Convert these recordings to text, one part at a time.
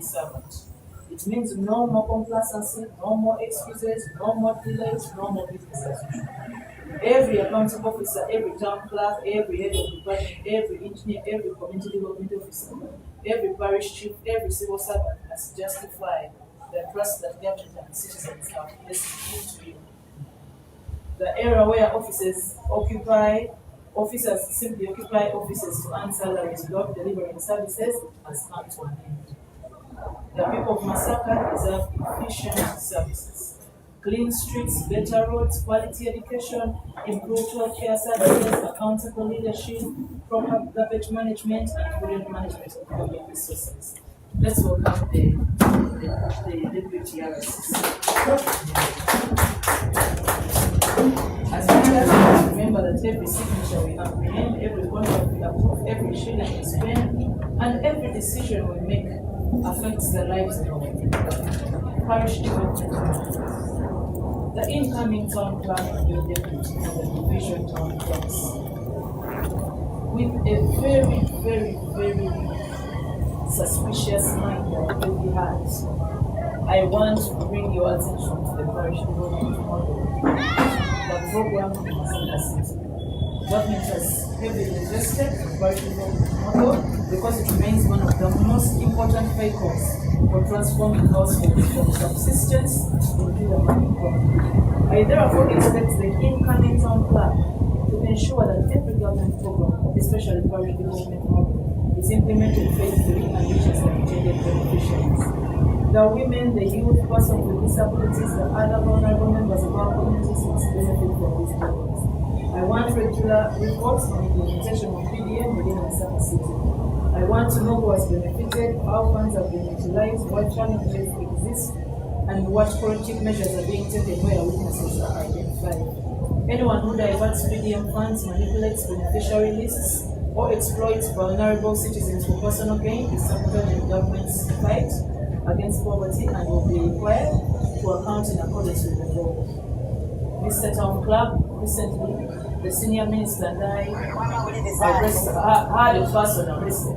servant. It means no more complacency, no more excuses, no more delays, no more business as usual. Every accounting officer, every town clerk, every head of department, every engineer, every community development officer, every parish chief, every civil servant must justify the trust that government and citizens have placed into you. The era where officers simply occupy offices to earn salaries without delivering services has come to an end. The people of Masaka deserve efficient services. Clean streets, better roads, quality education, improved healthcare services, accountable leadership, proper garbage management, and prudent management of public resources. Let's welcome the deputy RSS. As leaders, remember that every signature we apprehend, every contract we approve, every shilling we spend, and every decision we make affects the lives of our parish development. The incoming town clerk and your deputy for the division town clerks, with a very, very, very suspicious mind that we had, I want to bring your attention to the parish development model. The program in Masaka City. Government has heavily invested in the parish development model because it remains one of the most important vehicles for transforming households from subsistence into the money economy. I therefore expect the incoming town clerk to ensure that every government program, especially parish development model, is implemented faithfully and reaches the intended beneficiaries. The women, the youth, persons with disabilities, the other vulnerable members of our communities must benefit from these programs. I want regular reports on implementation of PDM within Masaka City. I want to know who has benefited, how funds have been utilized, what challenges exist, and what corrective measures are being taken where weaknesses are identified. Anyone who diverts PDM funds, manipulates beneficiary lists, or exploits vulnerable citizens for personal gain is supported in government's fight against poverty and will be required to account in accordance with the law. Mr. Town Club, recently, the senior minister and I had a person arrested.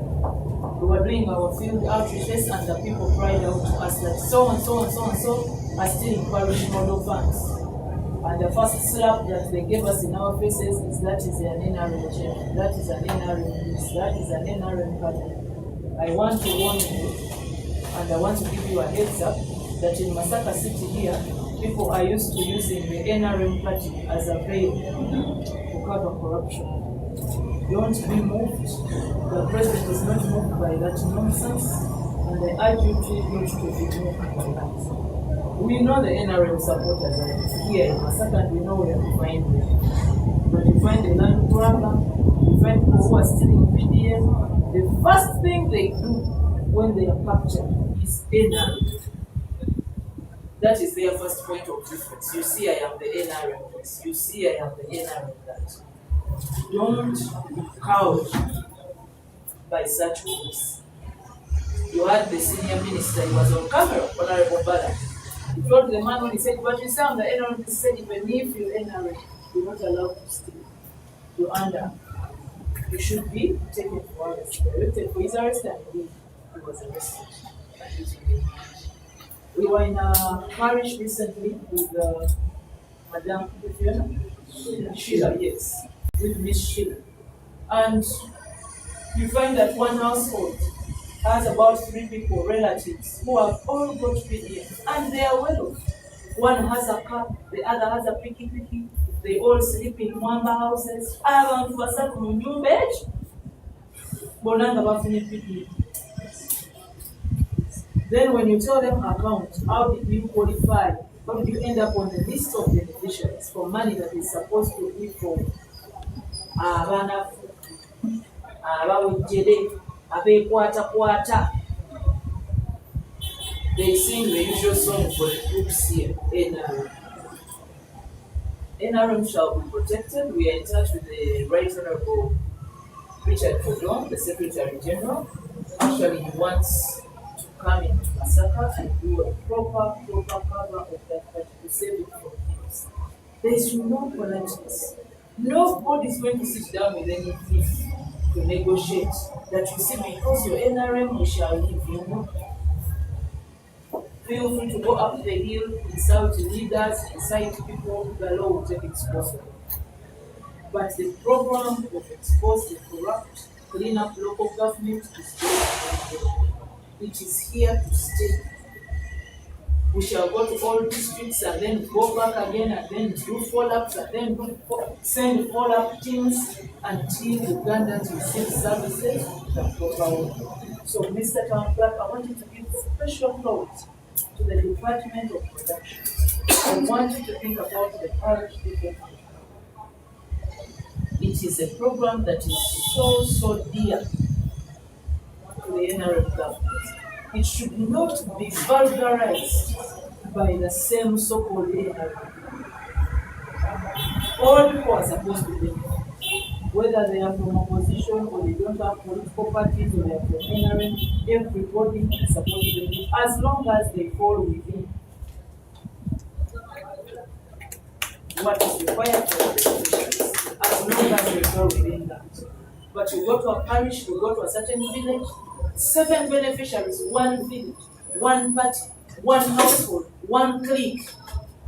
We were doing our field outreaches and the people cried out to us that so and so and so and so are still in parish model funds. And the first slap that they gave us in our faces is that is an NRM chair, that is an NRM this, that is an NRM party. I want to warn you, and I want to give you a heads up that in Masaka City here, people are used to using the NRM party as a veil to cover corruption. Don't be moved. The president is not moved by that nonsense, and I urge you to not to be moved by that. We know the NRM supporters are here in Masaka, and we know where to find them. But you find the land grabber, you find people who are stealing PDM, the first thing they do when they are captured is NRM. That is their first point of difference. You see, I am the NRM this. You see, I am the NRM that. Don't be cowed by such moves. You had the senior minister, he was on camera, Honorable Bala. He told the man when he said, but you say I'm the NRM, he said, even if you're NRM, you're not allowed to steal. You're under. You should be taken for arrest. Directed for his arrest, and he was arrested. We were in a parish recently with Madame Sheila, yes, with Miss Sheila. And you find that one household has about 3 people, relatives, who have all got PDM, and they are well off. One has a car, the other has a piki. They all sleep in Mwamba houses. Abantu basatu mu nyumba echo. Bonanga bafune PDM. Then when you tell them account, how did you qualify? How did you end up on the list of beneficiaries for money that is supposed to be for abana abawujjere abekwata? They sing the usual song for the groups here. NRM shall be protected. We are in touch with the Right Honorable Richard Kodon, the Secretary General. Actually, he wants to come into Masaka and do a proper cover of that country to save it from thieves. There is no politeness. Nobody is going to sit down with any thief to negotiate that you see because you're NRM, we shall leave you. Feel free to go up the hill, insult leaders, incite people, the law will take its course. But the program of expose the corrupt, clean up local government is going. It is here to stay. We shall go to all districts and then go back again and then do follow-ups and then send follow-up teams until Ugandans receive services that provide. So, Mr. Town Clerk, I want you to give special thought to the Department of Production. I want you to think about the parish people. It is a program that is so dear to the NRM government. It should not be vulgarized by the same so-called NRM. All people are supposed to be, whether they are from opposition or they don't have political parties or they are from NRM, everybody is supposed to be, as long as they fall within what is required for the as long as they fall within that. But you go to a parish, you go to a certain village, 7 beneficiaries, 1 village, 1 party, 1 household, 1 clique.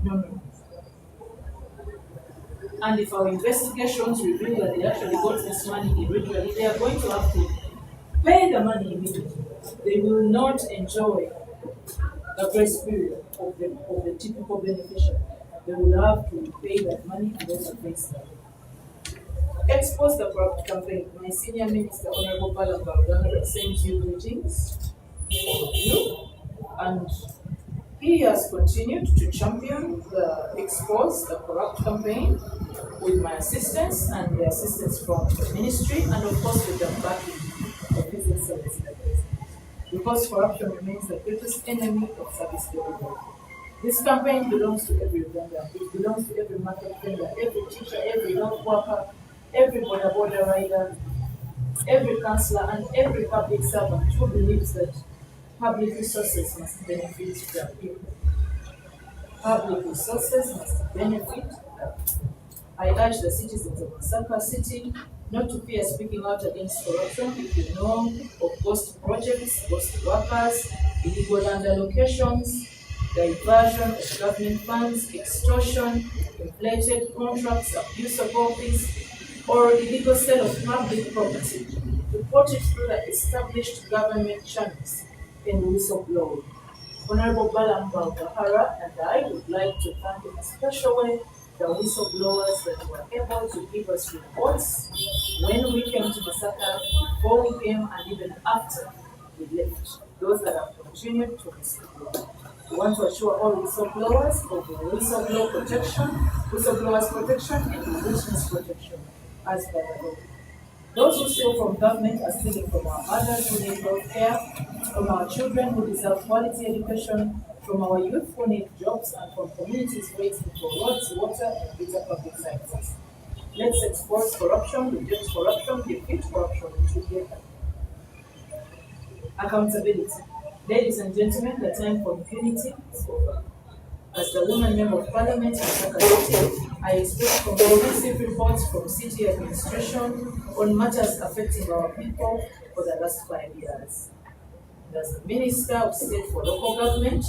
No. And if our investigations reveal that they actually got this money irregularly, they are going to have to pay the money immediately. They will not enjoy the grace period of the typical beneficiary. They will have to pay that money and also face that. Expose the corrupt campaign. My senior minister, Honorable Bulegeya, sends you greetings, all of you, and he has continued to champion the Expose the Corrupt campaign with my assistance and the assistance from the ministry, and of course with the backing of His Excellency the President. Because corruption remains the greatest enemy of service delivery. This campaign belongs to every Ugandan. It belongs to every market vendor, every teacher, every health worker, every border rider, every councillor, and every public servant who believes that public resources must benefit the people. Public resources must benefit the people. I urge the citizens of Masaka City not to fear speaking out against corruption. If you know of ghost projects, ghost workers, illegal land allocations, diversion of government funds, extortion, inflated contracts, abuse of office, or illegal sale of public property, report it through the established government channels in whistleblowing. Honorable Bulegeya and I would like to thank in a special way the whistleblowers that were able to give us reports when we came to Masaka, before we came, and even after we left. Those that have continued to whistleblow. We want to assure all whistleblowers of the whistleblowers protection and witness protection as per the law. Those who steal from government are stealing from our mothers who need health care, from our children who deserve quality education, from our youth who need jobs, and from communities waiting for roads, water, and better public services. Let's expose corruption, reject corruption, defeat corruption together. Accountability. Ladies and gentlemen, the time for impunity is over. As the woman member of parliament in Masaka City, I expect comprehensive reports from city administration on matters affecting our people for the last 5 years. And as the Minister of State for Local Government,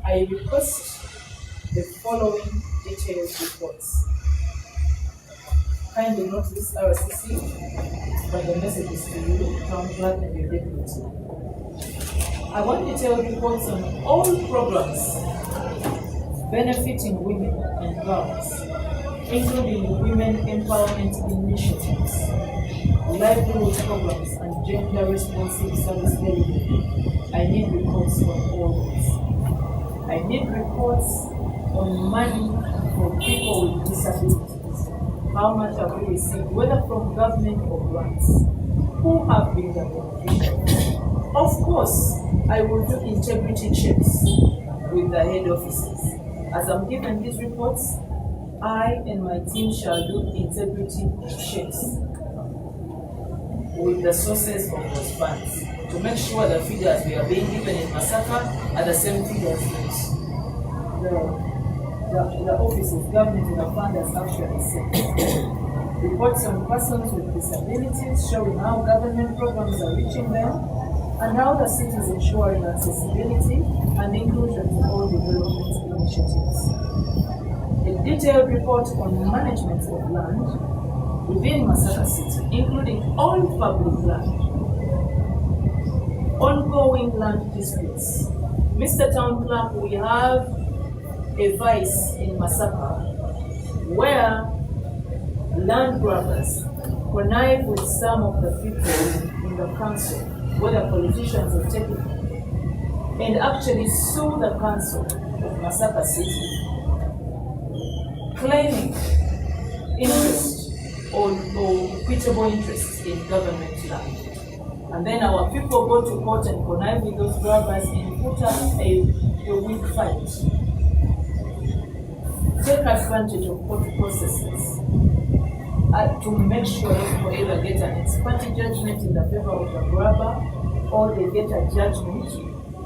I request the following detailed reports. Kindly note this RCC, but the message is to you, Town Clerk and your deputy. I want detailed reports on all programs benefiting women and girls, including women empowerment initiatives, livelihood programs, and gender-responsive service delivery. I need reports on all this. I need reports on money for people with disabilities. How much have we received, whether from government or grants? Who have been the beneficiaries? Of course, I will do integrity checks with the head offices. As I'm given these reports, I and my team shall do integrity checks with the sources of those funds to make sure the figures we are being given in Masaka are the same figures that the offices, government, and the funders actually set. Reports on persons with disabilities showing how government programs are reaching them, and how the city is ensuring accessibility and inclusion to all development initiatives. A detailed report on management of land within Masaka City, including all public land, ongoing land disputes. Mr. Town Clerk, we have a vice in Masaka where land grabbers connive with some of the people in the council, whether politicians or technical, and actually sue the council of Masaka City, claiming interest or equitable interest in government land. And then our people go to court and connive with those grabbers and put up a weak fight. Take advantage of court processes to make sure people either get an ex parte judgment in the favor of the grabber or they get a judgment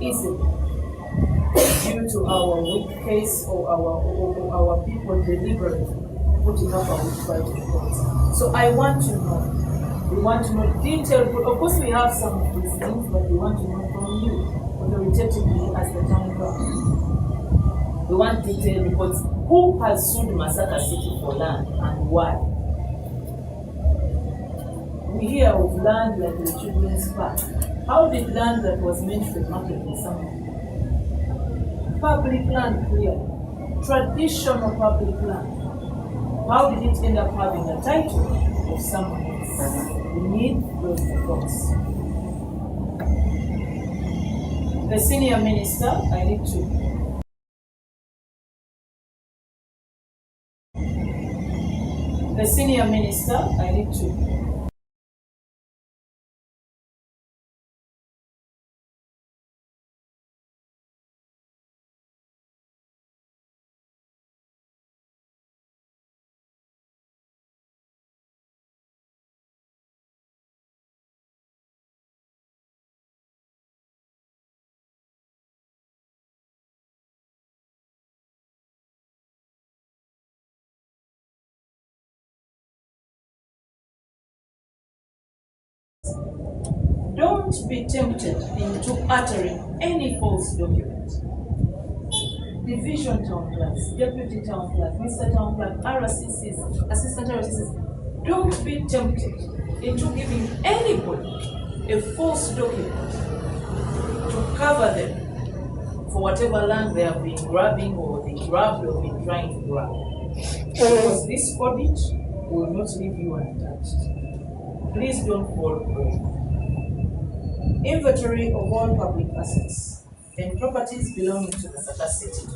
easily due to our weak case or our people deliberately putting up a weak fight in court. So I want to know. We want to know detailed, of course we have some of these things, but we want to know from you, authoritatively as the town clerk. We want detailed reports. Who has sued Masaka City for land and why? We hear of land like the children's park. How did land that was meant for marketing somewhere? Public land clearly. Traditional public land. How did it end up having a title of someone else? We need those reports. The senior minister, I need to. The senior minister, I need to. Don't be tempted into uttering any false document. Division town clerks, deputy town clerk, Mr. Town Clerk, RCCs, assistant RCCs, don't be tempted into giving anybody a false document to cover them for whatever land they have been grabbing or they grabbed or been trying to grab. Because this audit will not leave you untouched. Please don't fall prey. Inventory of all public assets and properties belonging to Masaka City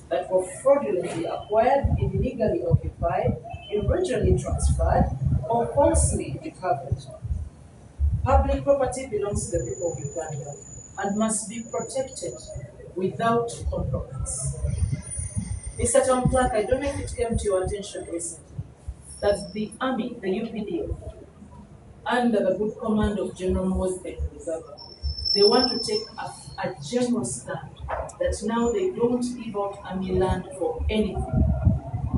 that were fraudulently acquired, illegally occupied, irregularly transferred, or falsely recovered. Public property belongs to the people of Uganda and must be protected without compromise. Mr. Town Clerk, I don't know if it came to your attention recently that the army, the UPDF, under the good command of General Moses, they want to take a general stand that now they don't give out army land for anything.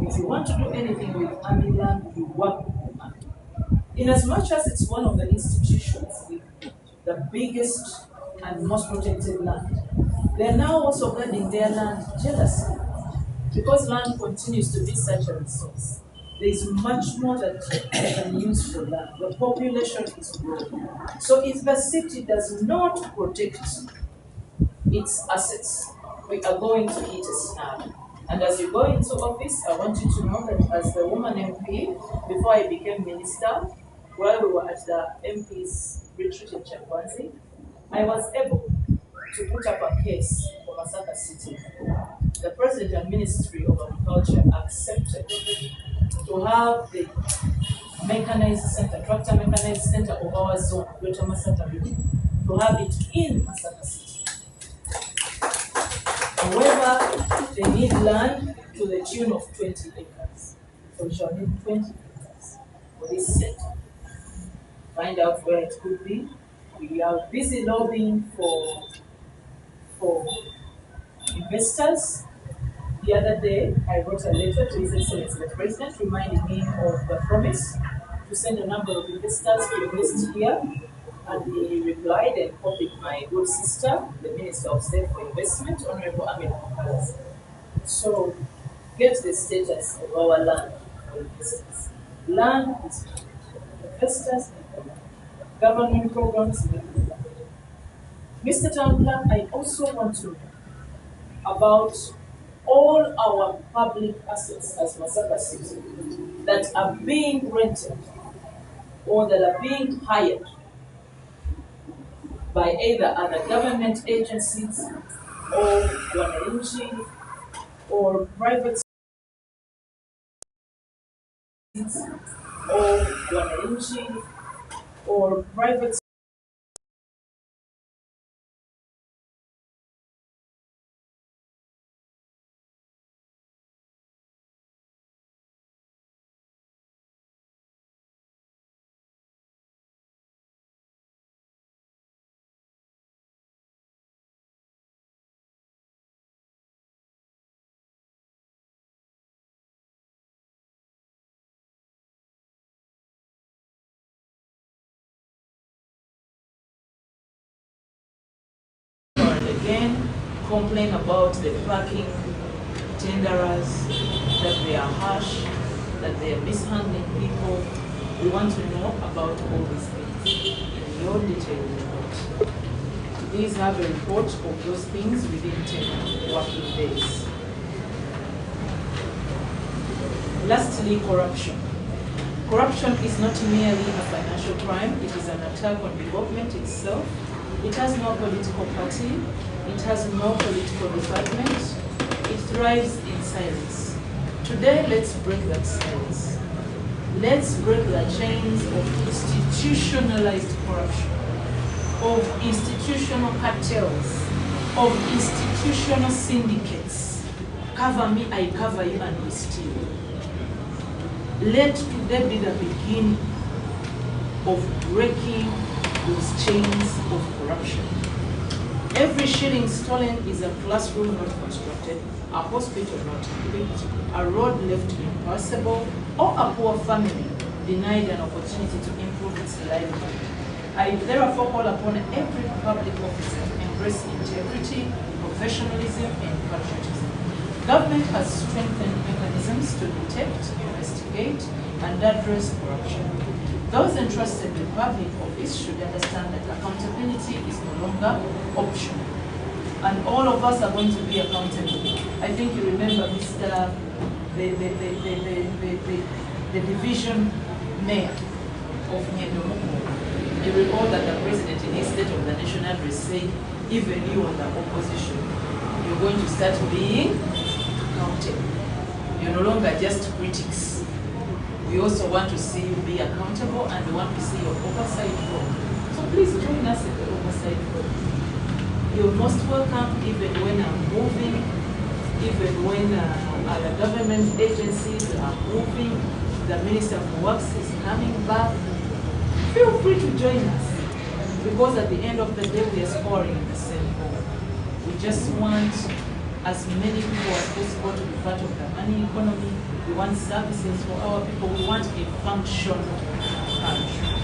If you want to do anything with army land, you work with the army. In as much as it's one of the institutions with the biggest and most protected land, they are now also guarding their land jealously. Because land continues to be such a resource, there is much more that can use for land. The population is growing. So if the city does not protect its assets, we are going to hit a snag. And as you go into office, I want you to know that as the woman MP, before I became minister, while we were at the MP's retreat in Chakwanzi, I was able to put up a case for Masaka City. The President and Ministry of Agriculture accepted to have the mechanized center, tractor mechanized center of our zone, Greater Masaka region, to have it in Masaka City. However, they need land to the tune of 20 acres. So we shall need 20 acres for this center. Find out where it could be. We are busy lobbying for investors. The other day, I wrote a letter to His Excellency the President reminding him of the promise to send a number of investors to invest here And he replied and copied my good sister, the Minister of State for Investment, Honorable Amin Kalas. So, here's the status of our land for investors. Land is investors in the land. Government programs in the land. Mr. Town Clerk, I also want to know about all our public assets as Masaka City that are being rented or that are being hired by either other government agencies or wananchi or private or wananchi or private and again complain about the parking tenderers, that they are harsh, that they are mishandling people. We want to know about all these things in your detailed report. Please have a report of those things within 10 working days. Lastly, corruption. Corruption is not merely a financial crime, it is an attack on the government itself. It has no political party, it has no political department, it thrives in silence. Today, let's break that silence. Let's break the chains of institutionalized corruption, of institutional cartels, of institutional syndicates. Cover me, I cover you, and we steal. Let today be the beginning of breaking those chains of corruption. Every shilling stolen is a classroom not constructed, a hospital not equipped, a road left impassable, or a poor family denied an opportunity to improve its livelihood. I therefore call upon every public officer to embrace integrity, professionalism, and patriotism. Government has strengthened mechanisms to detect, investigate, and address corruption. Those entrusted with public office should understand that accountability is no longer optional. And all of us are going to be accountable. I think you remember Mr. the division mayor of Nyendomo. You recall that the president in his State of the Nation address said, even you on the opposition, you're going to start being accountable. You're no longer just critics. We also want to see you be accountable, and we want to see your oversight role. So please join us in the oversight role. You're most welcome, even when I'm moving, even when other government agencies are moving, the Minister for Works is coming back. Feel free to join us, because at the end of the day, we are scoring in the same goal. We just want as many people as possible to be part of the money economy. We want services for our people. We want a functional country.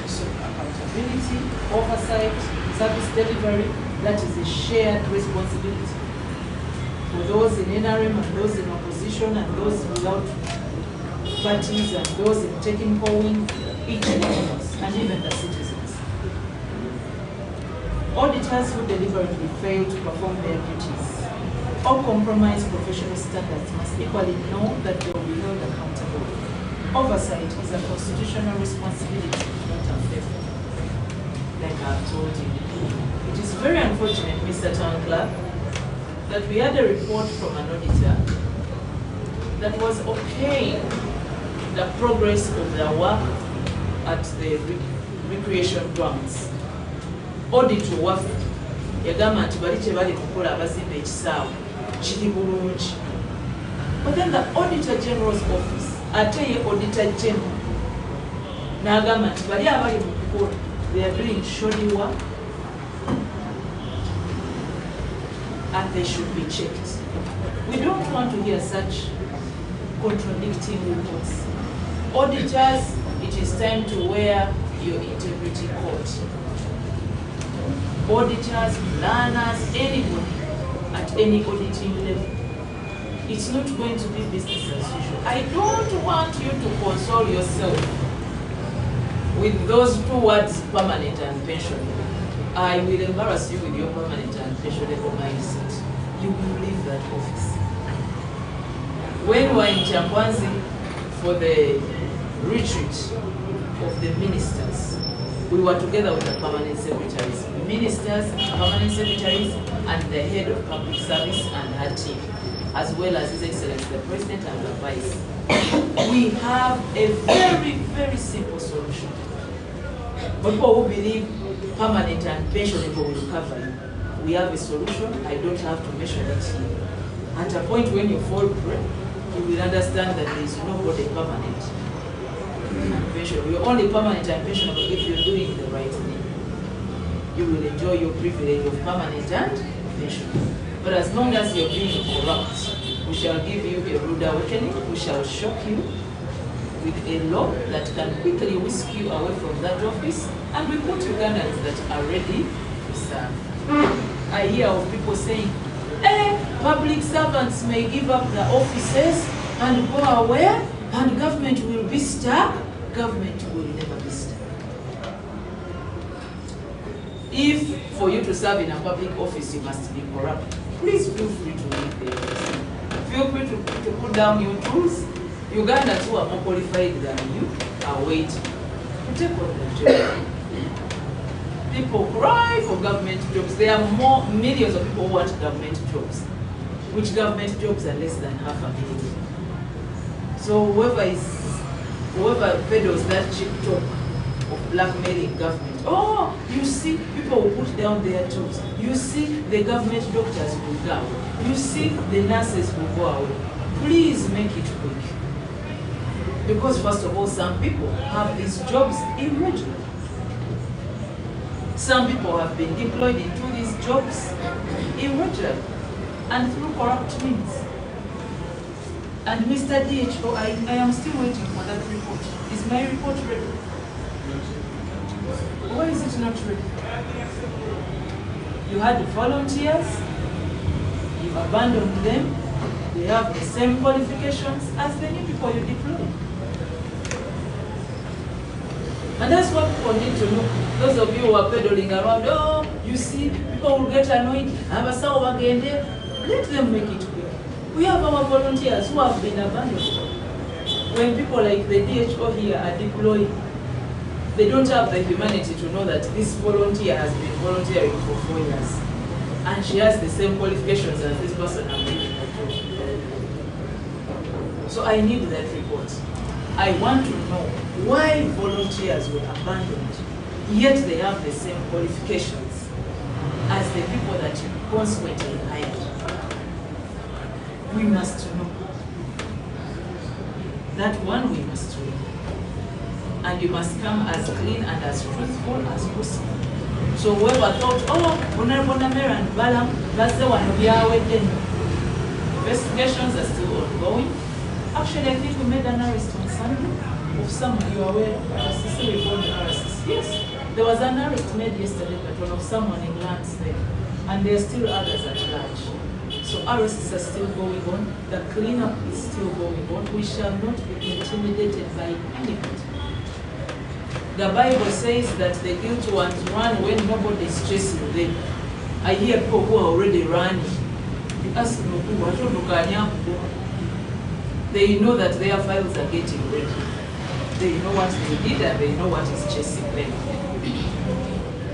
So accountability, oversight, service delivery, that is a shared responsibility. For those in NRM and those in opposition and those without parties and those in taking polling, each one of us, and even the citizens. Auditors who deliberately fail to perform their duties or compromise professional standards must equally know that they will be held accountable. Oversight is a constitutional responsibility, not a favor, like I've told you. It is very unfortunate, Mr. Town Clerk, that we had a report from an auditor that was okaying the progress of their work at the recreation grounds. Audit work, yagamba nti bali kye bali kukola abazimba ekisaawe kiri bulungi. But then the Auditor General's office, ate ye Auditor General, n'agamba nti bali abali mu kukola, they are doing shoddy work and they should be checked. We don't want to hear such contradicting reports. Auditors, it is time to wear your integrity court. Auditors, planners, anybody at any auditing level. It's not going to be business as usual. I don't want you to console yourself with those two words, permanent and pensionable. I will embarrass you with your permanent and pensionable mindset. You will leave that office. When we were in Chambwanzi for the retreat of the ministers, we were together with the permanent secretaries, ministers, permanent secretaries, and the head of public service and her team, as well as His Excellency the President and the Vice. We have a very, very simple solution. But people who believe permanent and pensionable will cover you, we have a solution. I don't have to mention it here. At a point when you fall prey, you will understand that there is nobody permanent and pensionable. You're only permanent and pensionable if you're doing the right thing. You will enjoy your privilege of permanent and pensionable. But as long as you're being corrupt, we shall give you a rude awakening, we shall shock you with a law that can quickly whisk you away from that office, and we put Ugandans that are ready to serve. I hear of people saying, public servants may give up their offices and go away, and government will be stuck. Government will never be stuck. If for you to serve in a public office you must be corrupt, please feel free to leave the office. Feel free to put down your tools. Ugandans who are more qualified than you are waiting to take on the job. People cry for government jobs. There are millions of people who want government jobs, which government jobs are less than 500,000. So whoever peddles that cheap talk of blackmailing government, oh, you see, people will put down their jobs. You see, the government doctors will go. You see, the nurses will go away. Please make it quick. Because first of all, some people have these jobs irregularly. Some people have been deployed into these jobs irregularly and through corrupt means. And Mr. DHO, I am still waiting for that report. Is my report ready? Why is it not ready? You had volunteers, you abandoned them, they have the same qualifications as the new people you deploy. And that's what people need to know. Those of you who are peddling around, oh, you see, people will get annoyed. Let them make it quick. We have our volunteers who have been abandoned. When people like the DHO here are deployed, they don't have the humanity to know that this volunteer has been volunteering for 4 years. And she has the same qualifications as this person I'm doing her job. So I need that report. I want to know why volunteers were abandoned, yet they have the same qualifications as the people that you consequently hired. We must know. That one we must know. And you must come as clean and as truthful as possible. So whoever thought, oh, Honorable Nameere and Balam, that's the one we are waiting. Investigations are still ongoing. Actually, I think we made an arrest on Sunday of someone you are aware of. RCC, we called the RCC. Yes, there was an arrest made yesterday, but one of someone in lands there. And there are still others at large. So arrests are still going on. The cleanup is still going on. We shall not be intimidated by anybody. The Bible says that the guilty ones run when nobody is chasing them. I hear people who are already running. You ask them, they know that their files are getting ready. They know what they did and they know what is chasing them.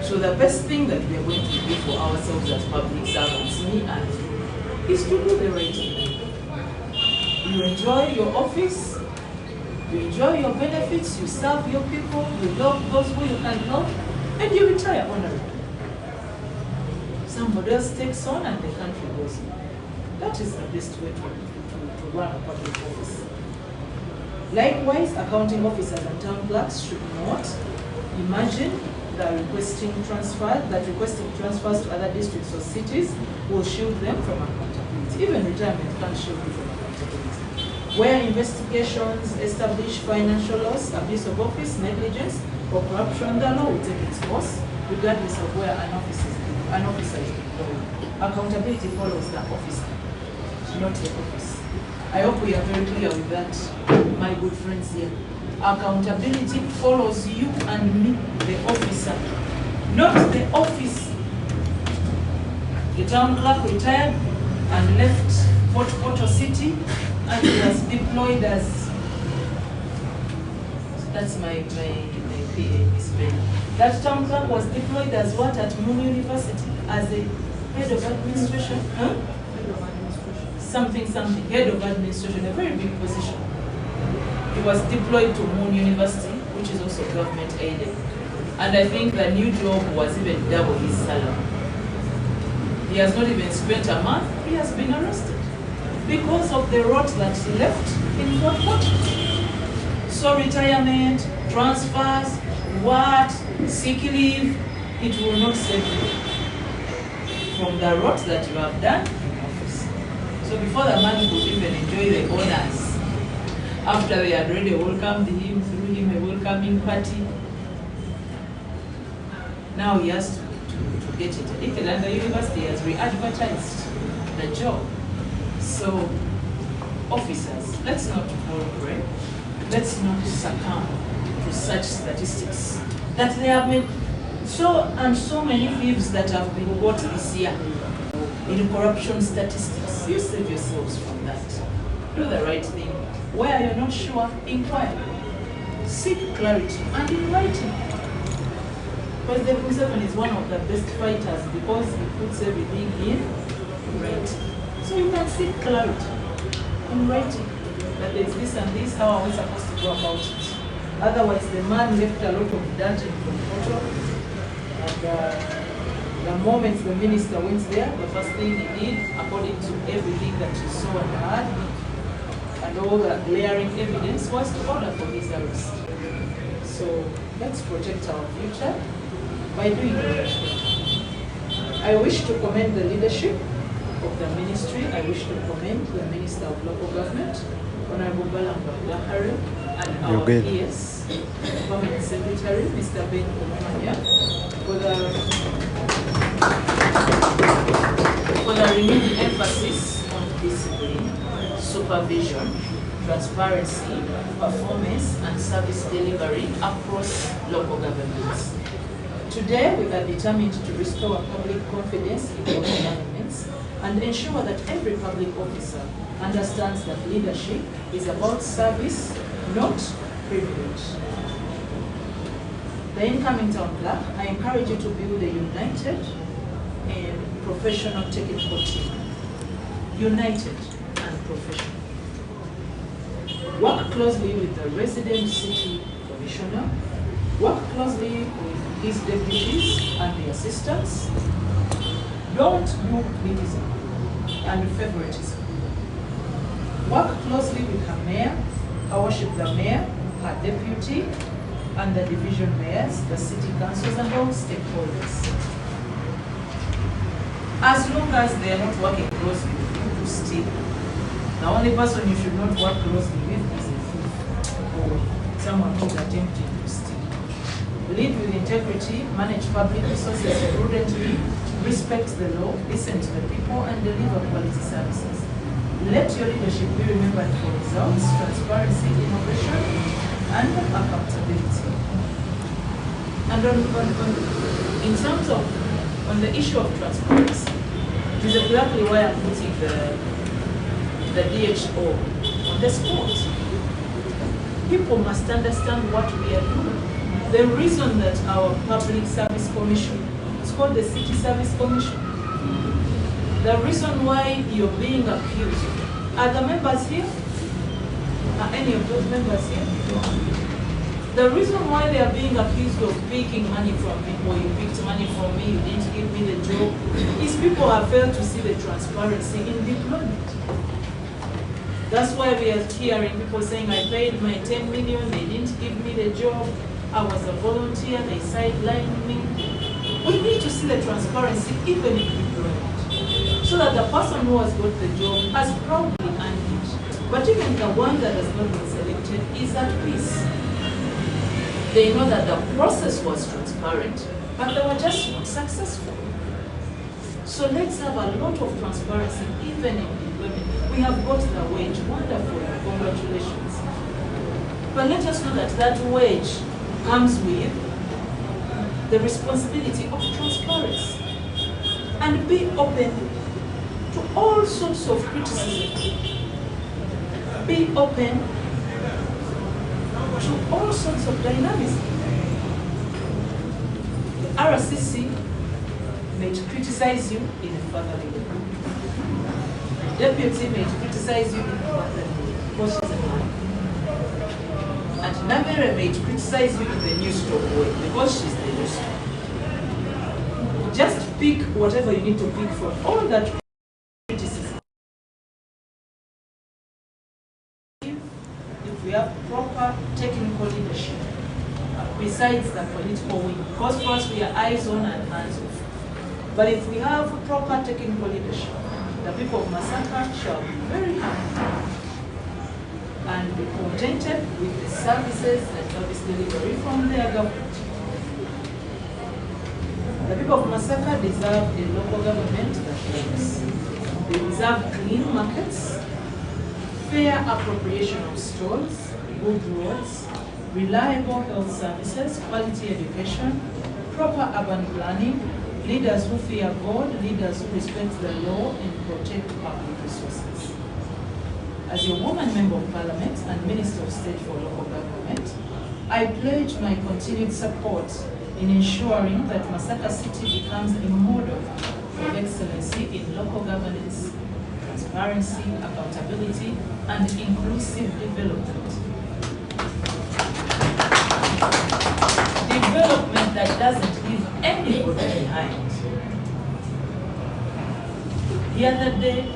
So the best thing that we are going to do for ourselves as public servants, me and you, is to do the right thing. You enjoy your office, you enjoy your benefits, you serve your people, you love those who you can help, and you retire honorably. Somebody else takes on and the country goes on. That is the best way to run a public office. Likewise, accounting officers and town clerks should not imagine that requesting transfers to other districts or cities will shield them from accountability. Even retirement can't shield you from accountability. Where investigations establish financial loss, abuse of office, negligence, or for corruption, the law will take its course, regardless of where an officer is deployed. Accountability follows the officer, not the office. I hope we are very clear with that, my good friends here. Accountability follows you and me, the officer, not the office. The town clerk retired and left Port Portal City, and he was deployed as, that's my PA, Miss Ben. That town clerk was deployed as what at Moon University? As a head of administration? Huh? Head of administration. Something, head of administration, a very big position. He was deployed to Moon University, which is also government aided. And I think the new job was even double his salary. He has not even spent a month, he has been arrested because of the rot that he left in Port Portal. So retirement, transfers, what, sick leave, it will not save you from the rot that you have done in office. So before the man could even enjoy the honors, after they had already welcomed him, threw him a welcoming party, now he has to get it. And the university has re-advertised the job. So, officers, let's not fall prey. Let's not succumb to such statistics that they have made so many thieves that have been caught this year in corruption statistics. You save yourselves from that. Do the right thing. Where you're not sure, inquire. Seek clarity and in writing. President Museveni is one of the best fighters because he puts everything in writing. So you can seek clarity in writing that there is this and this, how are we supposed to go about it? Otherwise, the man left a lot of dirt in the photo. And the moment the minister went there, the first thing he did, according to everything that he saw and heard, and all the glaring evidence, was to order for his arrest. So let's protect our future by doing the right thing. I wish to commend the leadership of the ministry. I wish to commend the Minister of Local Government, Honorable Bulegeya, and our PS, Permanent Secretary, Mr. Ben Omanya, for the renewed emphasis on discipline, supervision, transparency, performance, and service delivery across local governments. Today, we are determined to restore public confidence in local governments and ensure that every public officer understands that leadership is about service, not privilege. The incoming town clerk, I encourage you to build a united and professional technical team. United and professional. Work closely with the resident city commissioner. Work closely with his deputies and the assistants. Don't do elitism and favoritism. Work closely with her mayor, worship the mayor, her deputy, and the division mayors, the city councils, and all stakeholders. As long as they are not working closely with you to steal, the only person you should not work closely with is a thief or someone who is attempting to steal. Lead with integrity, manage public resources prudently, respect the law, listen to the people, and deliver quality services. Let your leadership be remembered for results, transparency, innovation, and accountability. And in terms of on the issue of transparency, it is exactly why I'm putting the DHO on the spot. People must understand what we are doing. The reason that our Public Service Commission, it's called the City Service Commission. The reason why you're being accused, are the members here? Are any of those members here? The reason why they are being accused of picking money from people, you picked money from me, you didn't give me the job, is people have failed to see the transparency in deployment. That's why we are hearing people saying, I paid my 10 million, they didn't give me the job, I was a volunteer, they sidelined me. We need to see the transparency even in deployment, so that the person who has got the job has proudly earned it. But even the one that has not been selected is at peace. They know that the process was transparent, but they were just not successful. So let's have a lot of transparency, even in employment. We have got the wage, wonderful, congratulations. But let us know that that wage comes with the responsibility of transparency. And be open to all sorts of criticism. Be open to all sorts of dynamism. The RCC may criticize you in a family way. The deputy may criticize you in a family way because she's a man. And Nameere may criticize you in the news talk way because she's the news talk. Just pick whatever you need to pick from all that criticism. If we have proper technical leadership, besides the political wing, because for us we are eyes on and hands off. But if we have proper technical leadership, the people of Masaka shall be very happy and be contented with the services and service delivery from their government. The people of Masaka deserve a local government that works. They deserve clean markets, fair appropriation of stores, good roads, reliable health services, quality education, proper urban planning, leaders who fear God, leaders who respect the law and protect public resources. As your woman member of parliament and minister of state for local government, I pledge my continued support in ensuring that Masaka City becomes a model of excellency in local governance, transparency, accountability, and inclusive development. Development that doesn't leave anybody behind. The other day,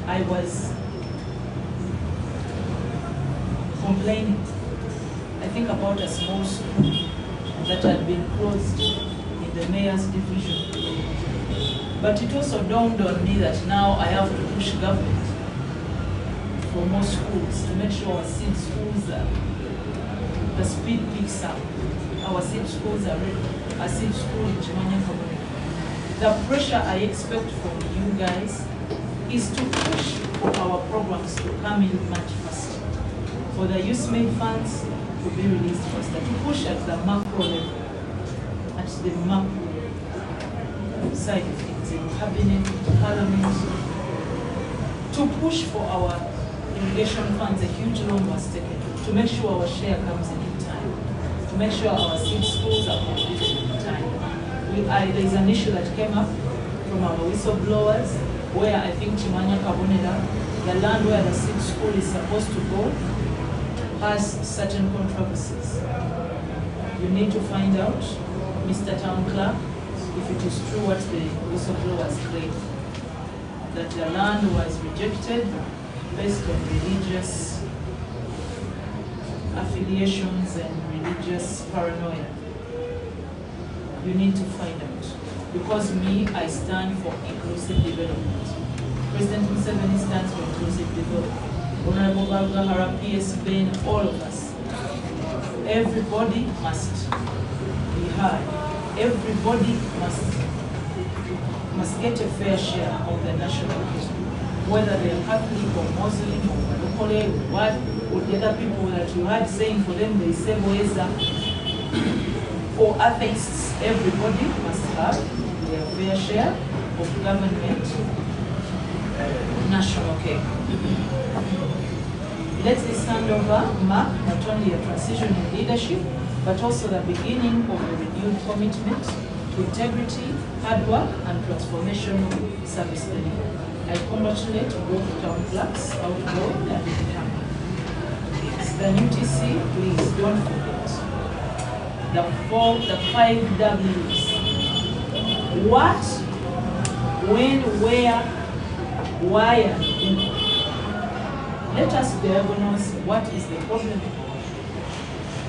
I was complaining, I think, about a small school that had been closed in the mayor's division. But it also dawned on me that now I have to push government for more schools to make sure our seed schools are, the speed picks up. Our seed schools are ready. A seed school in Chimanya community. The pressure I expect from you guys is to push for our programs to come in much faster, for the youth-made funds to be released faster, to push at the macro level, at the macro side of things, in cabinet, parliament, to push for our irrigation funds. A huge loan was taken to make sure our share comes in time, to make sure our seed schools are completed in time. There is an issue that came up from our whistleblowers, where I think Chimanya Kabonera, the land where the seed school is supposed to go, has certain controversies. You need to find out, Mr. Town Clerk, if it is true what the whistleblowers claim, that the land was rejected based on religious affiliations and religious paranoia. You need to find out. Because me, I stand for inclusive development. President Museveni stands for inclusive development. Honorable Balgahara, PS Ben, all of us. Everybody must be heard. Everybody must get a fair share of the national history. Whether they are Catholic or Muslim or Malokole or what, or the other people that you had saying for them, they say Boeza, or atheists, everybody must have their fair share of government national cake. Let this handover mark not only a transition in leadership, but also the beginning of a renewed commitment to integrity, hard work, and transformational service delivery. I congratulate both town clerks, outgoing and incoming. The new TC, please don't forget the 5 W's. What, when, where, why, and who. Let us diagnose what is the problem.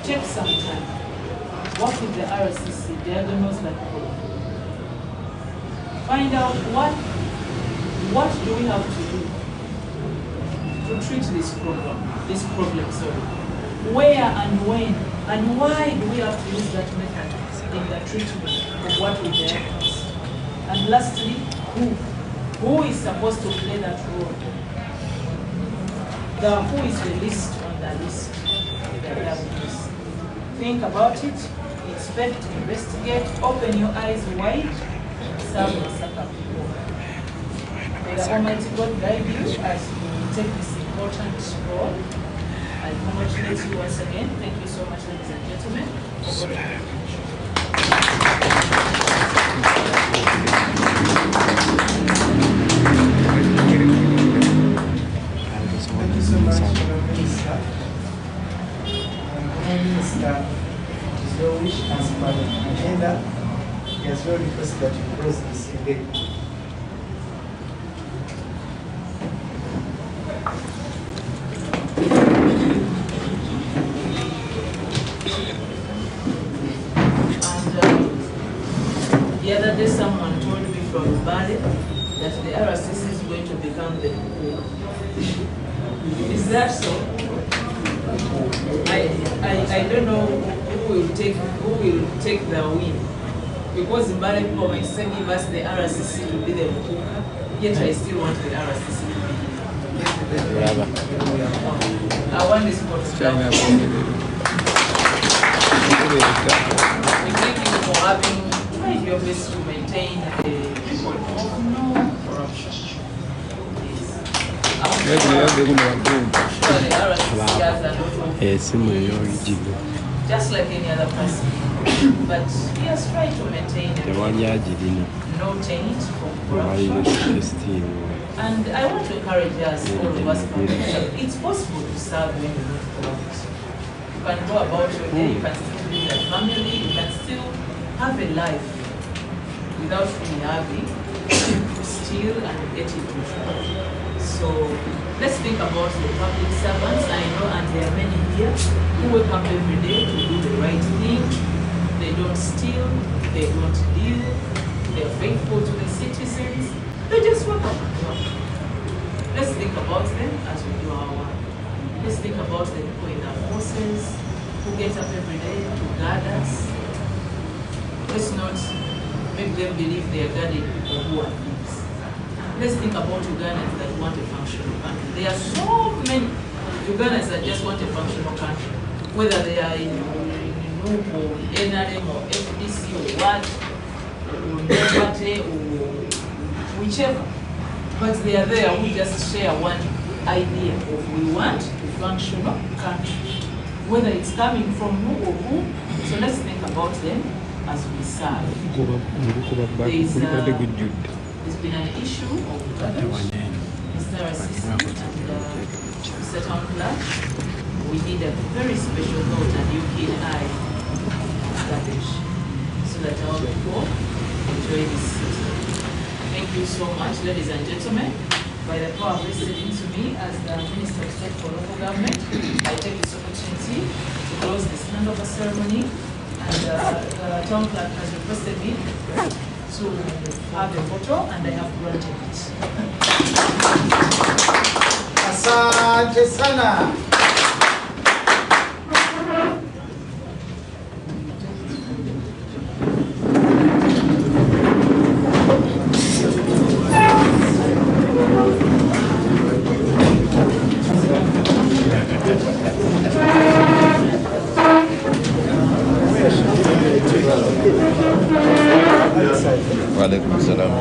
Take some time. Work with the RCC, diagnose that problem. Find out what do we have to do to treat this problem, Where and when, and why do we have to use that method in the treatment of what we diagnose? And lastly, who is supposed to play that role? Who is the least on the list with the diagnosis? Think about it, expect, investigate, open your eyes wide, serve and succor people. May the Almighty God guide you as you take this important role. I congratulate you once again. Thank you so much, ladies and gentlemen. Thank you so much, Minister. Minister, it is your wish as per the agenda. He has very requested that you close this engagement. The other day someone told me from Bali that the RCC is going to become the poor. Is that so? I don't know who will take the win. Because in Bali people might say give us the RCC to be the poor, yet I still want the RCC to be here. I want this sport to come. Thank you for having your best to maintain the no corruption. Just like any other person. But he has tried to maintain no taint from corruption. And I want to encourage us, all of us, it's possible to serve when you're not corrupt. You can go about your day, you can still live like family, you can still have a life without really having to steal and get it with. So let's think about the public servants. I know, and there are many here who wake up every day to do the right thing. They don't steal, they don't deal, they're faithful to the citizens. They just wake up and work. Let's think about them as we do our work. Let's think about the people in our forces who get up every day to guard us. Let's not make them believe they are guarding people who are thieves. Let's think about Ugandans that want a functional country. There are so many Ugandans that just want a functional country, whether they are in NUP or NRM or FDC or what, or Party or whichever. But they are there who just share one idea of we want a functional country, whether it's coming from who or who. So let's think about them as we serve. There's been an issue of garbage. Mr. Assistant and Mr. Town Clerk, we need a very special note and you keen eye garbage so that our people enjoy this season. Thank you so much, ladies and gentlemen. By the power vested into me as the Minister of State for Local Government, I take this opportunity to close this handover ceremony. And the town clerk has requested me to have a photo, and I have granted it. Asante sana. Walaikum salam.